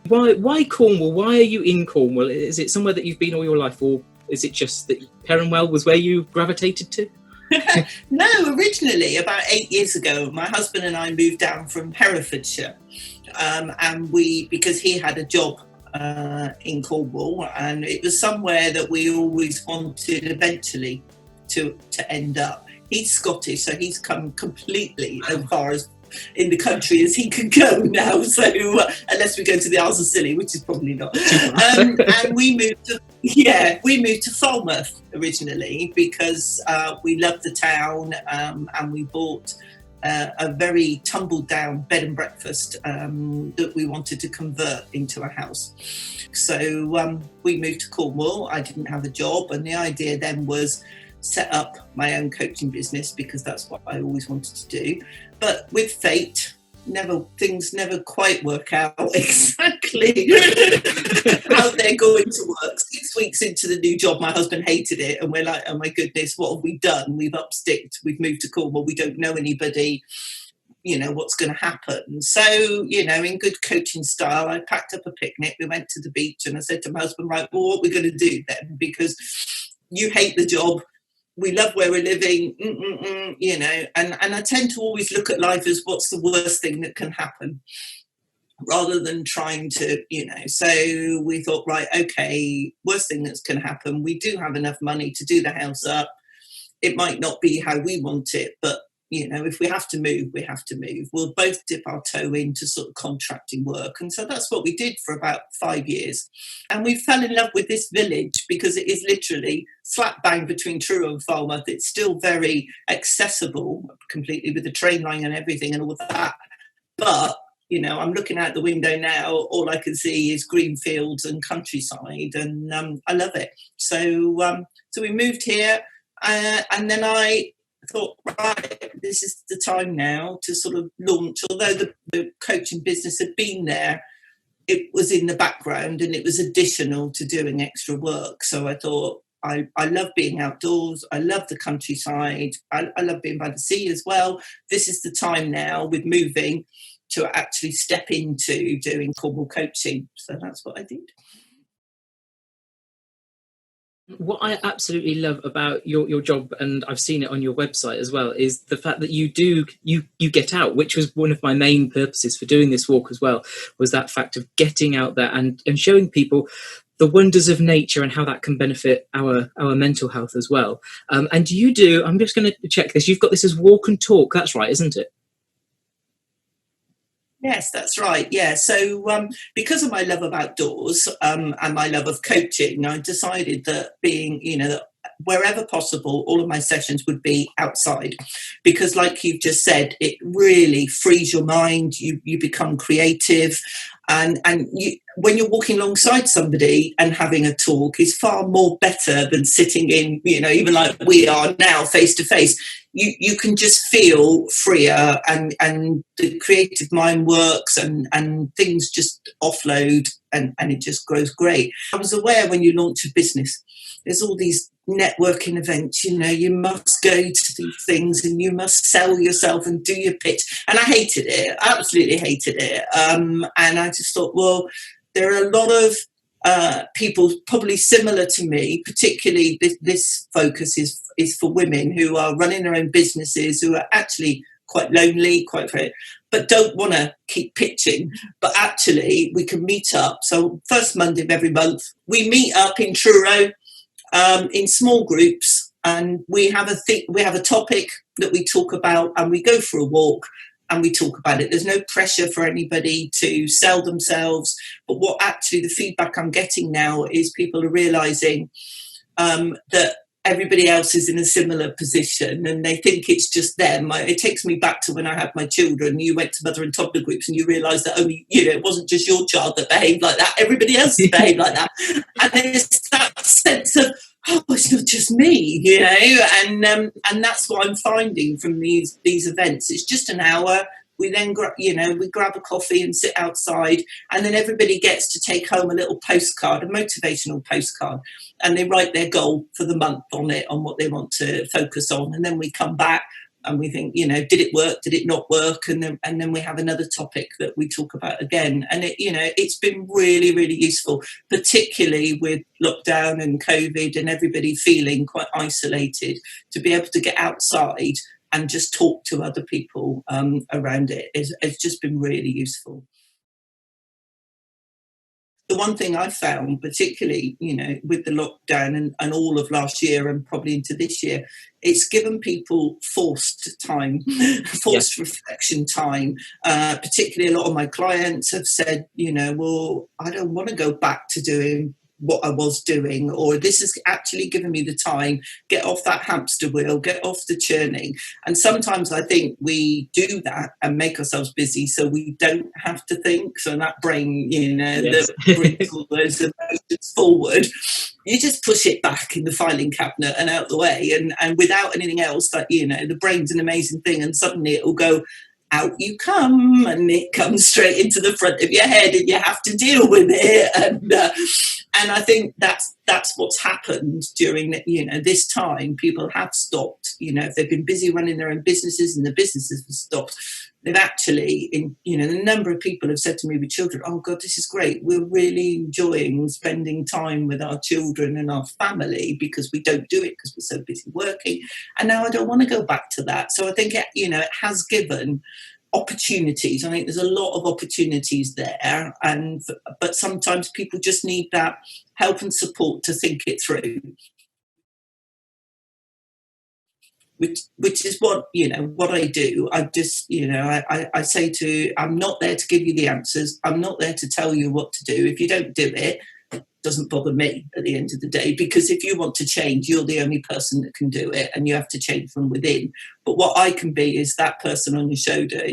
Why Cornwall? Why are you in Cornwall? Is it somewhere that you've been all your life, or is it just that Perranwell was where you gravitated to? No, originally about 8 years ago, my husband and I moved down from Herefordshire, and because he had a job in Cornwall, and it was somewhere that we always wanted eventually to end up. He's Scottish, so he's come completely as far as in the country as he can go now. So unless we go to the Isles of Scilly, which is probably not. And we moved to Falmouth originally because we loved the town, and we bought a very tumbled down bed and breakfast that we wanted to convert into a house. So we moved to Cornwall. I didn't have a job, and the idea then was set up my own coaching business because that's what I always wanted to do. But with fate, things never quite work out exactly how they're going to work. 6 weeks into the new job, my husband hated it, and we're like, oh my goodness, what have we done? We've upsticked, we've moved to Cornwall, we don't know anybody, what's going to happen. So, in good coaching style, I packed up a picnic, we went to the beach, and I said to my husband, right, well, what are we going to do then? Because you hate the job, we love where we're living, and I tend to always look at life as what's the worst thing that can happen rather than trying to, So we thought, right, okay, worst thing that's going to happen. We do have enough money to do the house up. It might not be how we want it, but if we have to move, we have to move. We'll both dip our toe into sort of contracting work. And so that's what we did for about 5 years. And we fell in love with this village because it is literally slap bang between Truro and Falmouth. It's still very accessible completely with the train line and everything and all that. But, I'm looking out the window now, all I can see is green fields and countryside, and I love it. So we moved here, and then I thought, right, this is the time now to sort of launch. Although the coaching business had been there, it was in the background and it was additional to doing extra work. So I thought, I love being outdoors. I love the countryside. I love being by the sea as well. This is the time now with moving to actually step into doing Cornwall coaching. So that's what I did. What I absolutely love about your job, and I've seen it on your website as well, is the fact that you get out, which was one of my main purposes for doing this walk as well, was that fact of getting out there and showing people the wonders of nature and how that can benefit our mental health as well. And you do, I'm just going to check this, you've got this as walk and talk, that's right, isn't it? Yes, that's right. Yeah. So because of my love of outdoors and my love of coaching, I decided that being, that wherever possible, all of my sessions would be outside because like you've just said, it really frees your mind. You become creative and when you're walking alongside somebody and having a talk is far more better than sitting in, even like we are now face to face. You can just feel freer and the creative mind works and things just offload and it just grows great. I was aware when you launch a business, there's all these networking events, you must go to these things and you must sell yourself and do your pitch. And I hated it, absolutely hated it. And I just thought, well, there are a lot of people probably similar to me, particularly this focus is for women who are running their own businesses, who are actually quite lonely, but don't want to keep pitching. But actually, we can meet up. So first Monday of every month, we meet up in Truro in small groups, and we have a topic that we talk about, and we go for a walk. And we talk about it. There's no pressure for anybody to sell themselves. But what actually the feedback I'm getting now is people are realising that everybody else is in a similar position and they think it's just them. It takes me back to when I had my children. You went to mother and toddler groups and you realised that only, it wasn't just your child that behaved like that. Everybody else behaved like that. And there's that sense of, oh, it's not just me, and that's what I'm finding from these events. It's just an hour. We then, we grab a coffee and sit outside, and then everybody gets to take home a little postcard, a motivational postcard, and they write their goal for the month on it, on what they want to focus on. And then we come back and we think, did it work? Did it not work? And then we have another topic that we talk about again. And it's been really, really useful, particularly with lockdown and COVID and everybody feeling quite isolated, to be able to get outside and just talk to other people around it. It's just been really useful. The one thing I found, particularly, with the lockdown and all of last year and probably into this year, it's given people forced time, forced reflection time. Particularly a lot of my clients have said, well, I don't want to go back to doing what I was doing, or this has actually given me the time, get off that hamster wheel, get off the churning. And sometimes I think we do that and make ourselves busy so we don't have to think. So that brain, that brings all those emotions forward, you just push it back in the filing cabinet and out the way, and without anything else, that the brain's an amazing thing, and suddenly it will go, out you come, and it comes straight into the front of your head, and you have to deal with it. And I think that's what's happened during this time. People have stopped. If they've been busy running their own businesses and the businesses have stopped, they've actually, the number of people have said to me with children, oh God, this is great. We're really enjoying spending time with our children and our family, because we don't do it because we're so busy working. And now I don't want to go back to that. So I think, it has given opportunities. I think there's a lot of opportunities there, but sometimes people just need that help and support to think it through. Which is what I do. I just I say I'm not there to give you the answers. I'm not there to tell you what to do. If you don't do it, it doesn't bother me at the end of the day, because if you want to change, you're the only person that can do it, and you have to change from within. But what I can be is that person on your shoulder,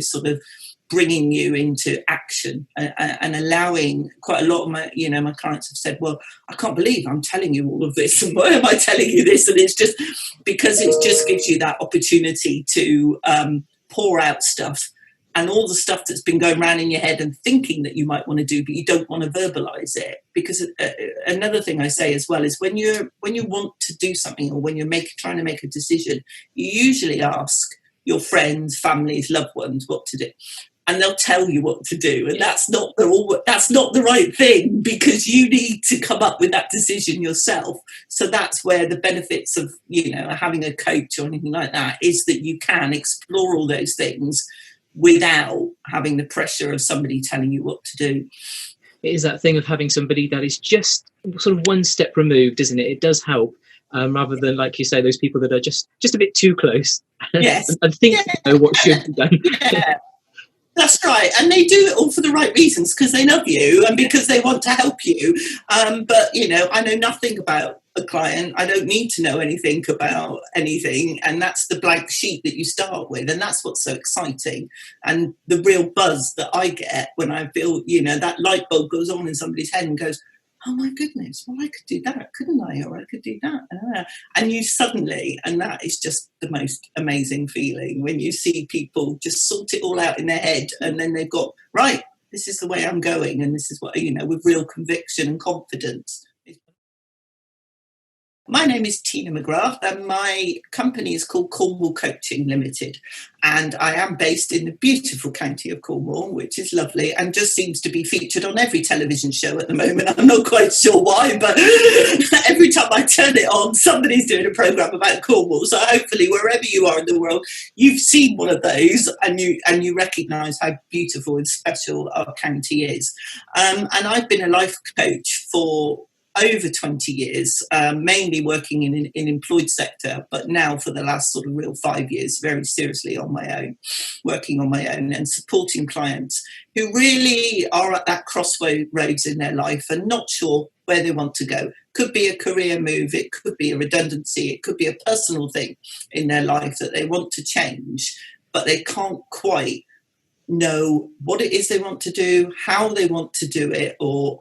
sort of bringing you into action, and allowing. Quite a lot of my my clients have said, well, I can't believe I'm telling you all of this, and why am I telling you this? And it's just because it just gives you that opportunity to pour out stuff, and all the stuff that's been going around in your head and thinking that you might want to do, but you don't want to verbalize it. Because another thing I say as well is when you want to do something, or when you're trying to make a decision, you usually ask your friends, families, loved ones what to do, and they'll tell you what to do, and that's not the right thing, because you need to come up with that decision yourself. So that's where the benefits of having a coach or anything like that is, that you can explore all those things without having the pressure of somebody telling you what to do. It is that thing of having somebody that is just sort of one step removed, isn't it? It does help, rather than, like you say, those people that are just a bit too close and think they know what should be done. Yeah. That's right. And they do it all for the right reasons, because they love you and because they want to help you. But, I know nothing about a client. I don't need to know anything about anything. And that's the blank sheet that you start with. And that's what's so exciting. And the real buzz that I get when I feel, that light bulb goes on in somebody's head and goes, oh my goodness, well, I could do that, couldn't I? Or I could do that. And you suddenly, and that is just the most amazing feeling, when you see people just sort it all out in their head, and then they've got, right, this is the way I'm going, and this is what, with real conviction and confidence. My name is Tina McGrath, and my company is called Cornwall Coaching Limited. And I am based in the beautiful county of Cornwall, which is lovely, and just seems to be featured on every television show at the moment. I'm not quite sure why, but every time I turn it on, somebody's doing a programme about Cornwall. So hopefully, wherever you are in the world, you've seen one of those, and you recognise how beautiful and special our county is. And I've been a life coach for over 20 years, mainly working in employed sector, but now for the last sort of real 5 years, very seriously on my own, working on my own and supporting clients who really are at that crossroads in their life and not sure where they want to go. Could be a career move, it could be a redundancy, it could be a personal thing in their life that they want to change, but they can't quite know what it is they want to do, how they want to do it, or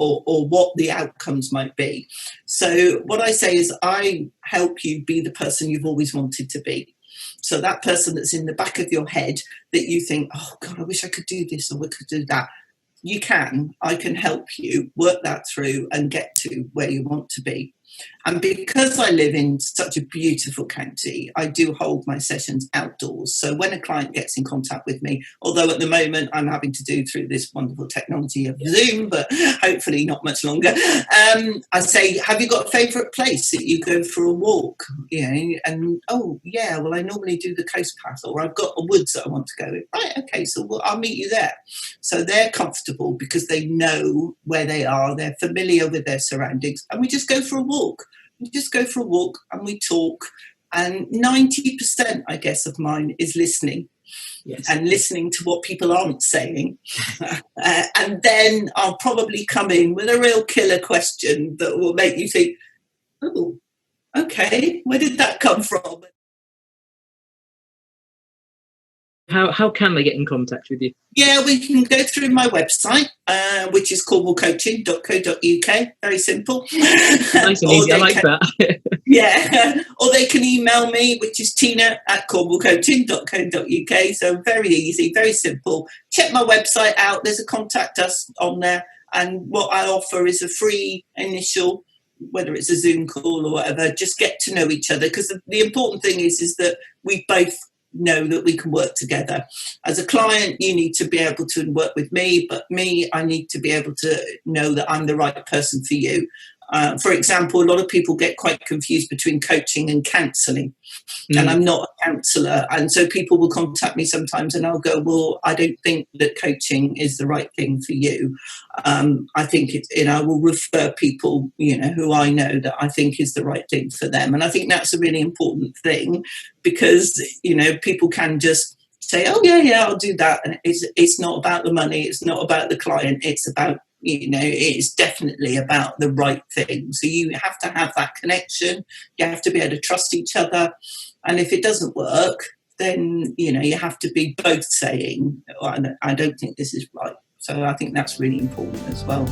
what the outcomes might be. So what I say is I help you be the person you've always wanted to be. So that person that's in the back of your head that you think, oh God, I wish I could do this or I could do that. I can help you work that through and get to where you want to be. And because I live in such a beautiful county, I do hold my sessions outdoors. So when a client gets in contact with me, although at the moment I'm having to do through this wonderful technology of Zoom, but hopefully not much longer, I say, have you got a favourite place that you go for a walk? You know, and oh yeah, well I normally do the coast path, or I've got a woods that I want to go in. Right, okay, so I'll meet you there. So they're comfortable because they know where they are, they're familiar with their surroundings, and we just go for a walk. We just go for a walk and we talk. And 90%, I guess, of mine is listening. Yes. And listening to what people aren't saying. And then I'll probably come in with a real killer question that will make you think, oh, okay, where did that come from? How can they get in contact with you? Yeah, we can go through my website, which is cornwallcoaching.co.uk. Very simple. Nice and easy. I like that. Yeah. Or they can email me, which is tina@cornwallcoaching.co.uk. So very easy, very simple. Check my website out. There's a contact us on there. And what I offer is a free initial, whether it's a Zoom call or whatever, just get to know each other. Because the important thing is that we both know that we can work together. As a client, you need to be able to work with me, but me, I need to be able to know that I'm the right person for you. For example, a lot of people get quite confused between coaching and counselling. And I'm not a counsellor. And so people will contact me sometimes and I'll go, well, I don't think that coaching is the right thing for you. I think I will refer people, who I know that I think is the right thing for them. And I think that's a really important thing because, people can just say, oh, yeah, I'll do that. And it's not about the money. It's not about the client. It's about, it's definitely about the right thing. So you have to have that connection. You have to be able to trust each other. And if it doesn't work, then, you have to be both saying, oh, I don't think this is right. So I think that's really important as well.